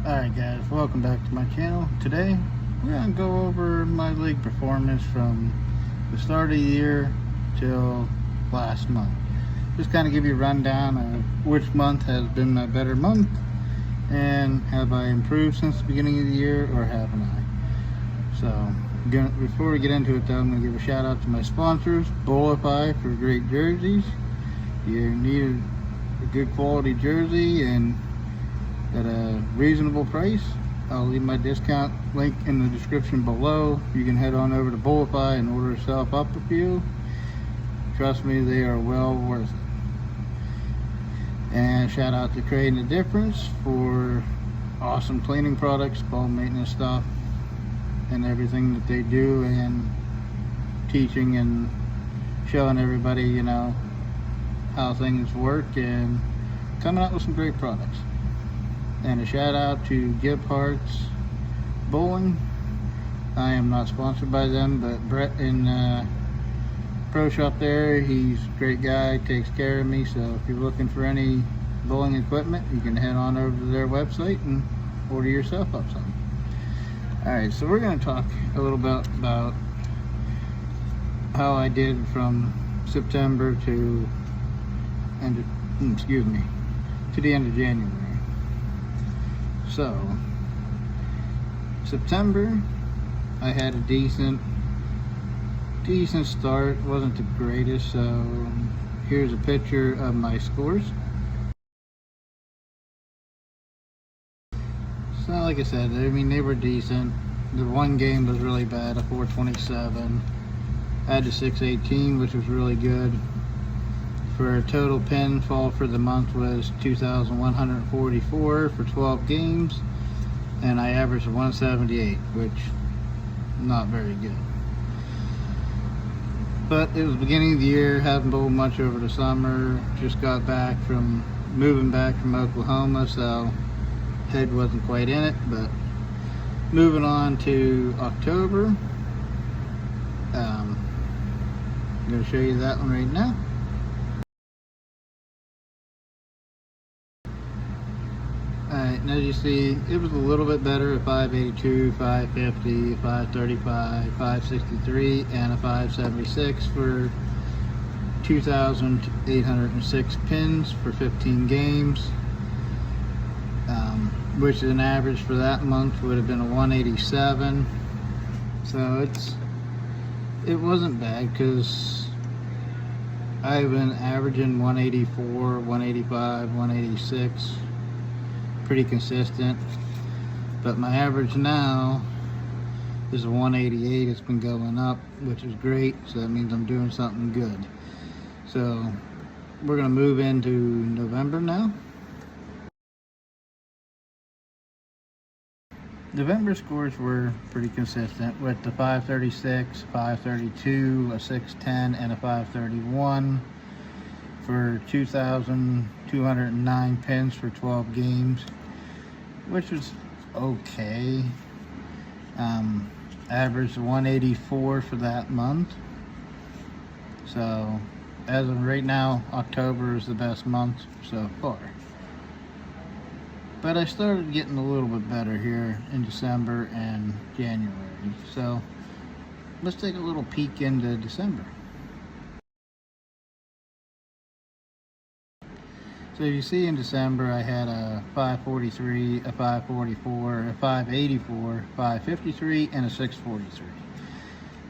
Alright guys, welcome back to my channel. Today we're going to go over my league performance from the start of the year till last month. Just kind of give you a rundown of which month has been my better month and have I improved since the beginning of the year or haven't I. So before we get into it though, I'm going to give a shout out to my sponsors, Bullify, for great jerseys. You need a good quality jersey and at a reasonable price. I'll leave my discount link in the description below. You can head on over to Bullify and order yourself up a few. Trust me, they are well worth it. And shout out to Creating a Difference for awesome cleaning products, ball maintenance stuff, and everything that they do, and teaching and showing everybody, you know, how things work and coming out with some great products. And a shout out to Gebhardt's Bowling. I am not sponsored by them, but Brett in Pro Shop there, he's a great guy, takes care of me. So if you're looking for any bowling equipment, you can head on over to their website and order yourself up some. Alright, so we're going to talk a little bit about how I did from September to the end of January. So September I had a decent start. Wasn't the greatest, so here's a picture of my scores. So like I said, I mean, they were decent. The one game was really bad, a 427. I had a 618, which was really good. For a total pinfall for the month was 2,144 for 12 games, and I averaged 178, which not very good. But it was the beginning of the year, haven't bowled much over the summer, just got back from moving back from Oklahoma, so head wasn't quite in it. But moving on to October, I'm going to show you that one right now. Alright, and as you see, it was a little bit better, a 582, 550, 535, 563, and a 576 for 2,806 pins for 15 games, which is an average for that month would have been a 187. So it wasn't bad, because I've been averaging 184, 185, 186. Pretty consistent, but my average now is a 188. It's been going up, which is great, so that means I'm doing something good. So we're going to move into November now. November scores were pretty consistent with the 536, 532, a 610, and a 531 for 2,209 pins for 12 games, which was okay. Averaged 184 for that month. So as of right now, October is the best month so far. But I started getting a little bit better here in December and January. So let's take a little peek into December. So you see in December I had a 543, a 544, a 584, 553, and a 643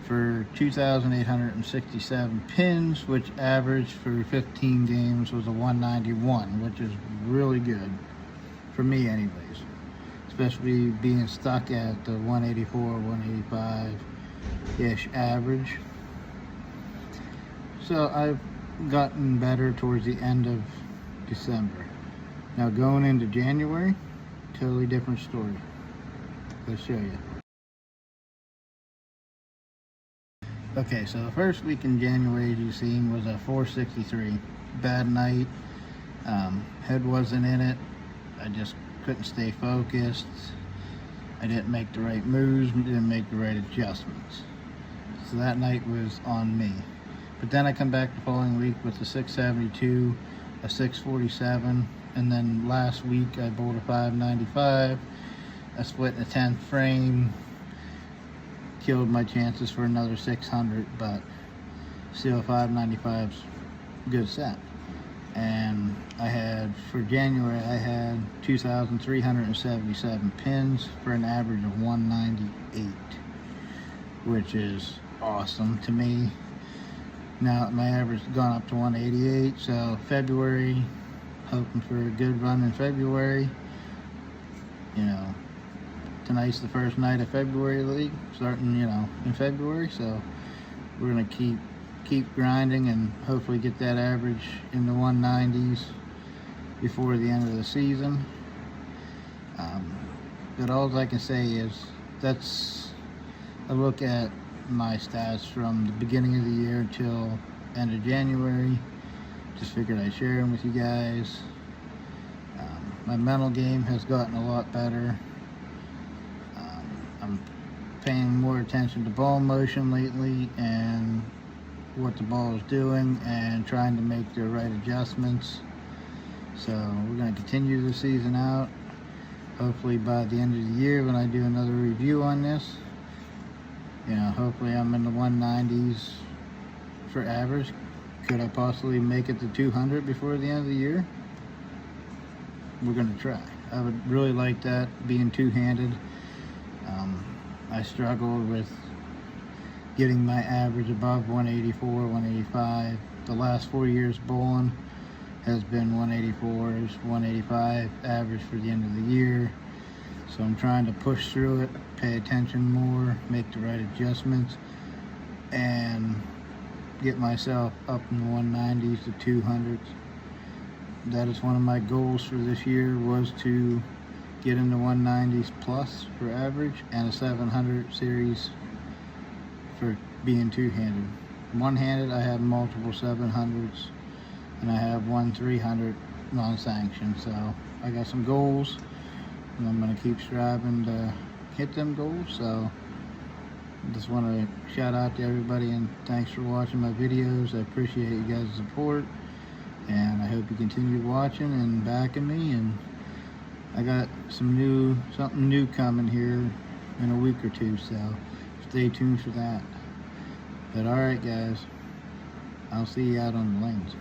for 2,867 pins, which averaged for 15 games was a 191, which is really good for me anyways, especially being stuck at the 184, 185-ish average. So I've gotten better towards the end of December. Now going into January, totally different story. Let's show you. Okay, so the first week in January you seen was a 463. Bad night. Head wasn't in it. I just couldn't stay focused. I didn't make the right moves, didn't make the right adjustments. So that night was on me. But then I come back the following week with a 672, a 647, and then last week I bowled a 595 a split in the 10th frame killed my chances for another 600, but still 595's a good set. And I had, for January, I had 2,377 pins for an average of 198, which is awesome to me. Now my average has gone up to 188, so February, hoping for a good run in February. You know, tonight's the first night of February league, starting, you know, in February, so we're gonna keep grinding and hopefully get that average in the 190s before the end of the season. But all I can say is that's a look at my stats from the beginning of the year till end of January. Just figured I'd share them with you guys. My mental game has gotten a lot better. I'm paying more attention to ball motion lately and what the ball is doing and trying to make the right adjustments. So we're going to continue the season out. Hopefully by the end of the year, when I do another review on this, you know, hopefully I'm in the 190s for average. Could I possibly make it to 200 before the end of the year? We're going to try. I would really like that, being two-handed. I struggled with getting my average above 184, 185. The last 4 years bowling has been 184s, 185 average for the end of the year. So I'm trying to push through it, pay attention more, make the right adjustments, and get myself up in the 190s to 200s. That is one of my goals for this year, was to get into 190s plus for average and a 700 series for being two-handed. One-handed, I have multiple 700s, and I have one 300 non-sanctioned. So I got some goals, and I'm going to keep striving to hit them goals. So just want to shout out to everybody, and thanks for watching my videos. I appreciate you guys' support, and I hope you continue watching and backing me. And I got something new coming here in a week or two, so stay tuned for that. But alright guys, I'll see you out on the lanes.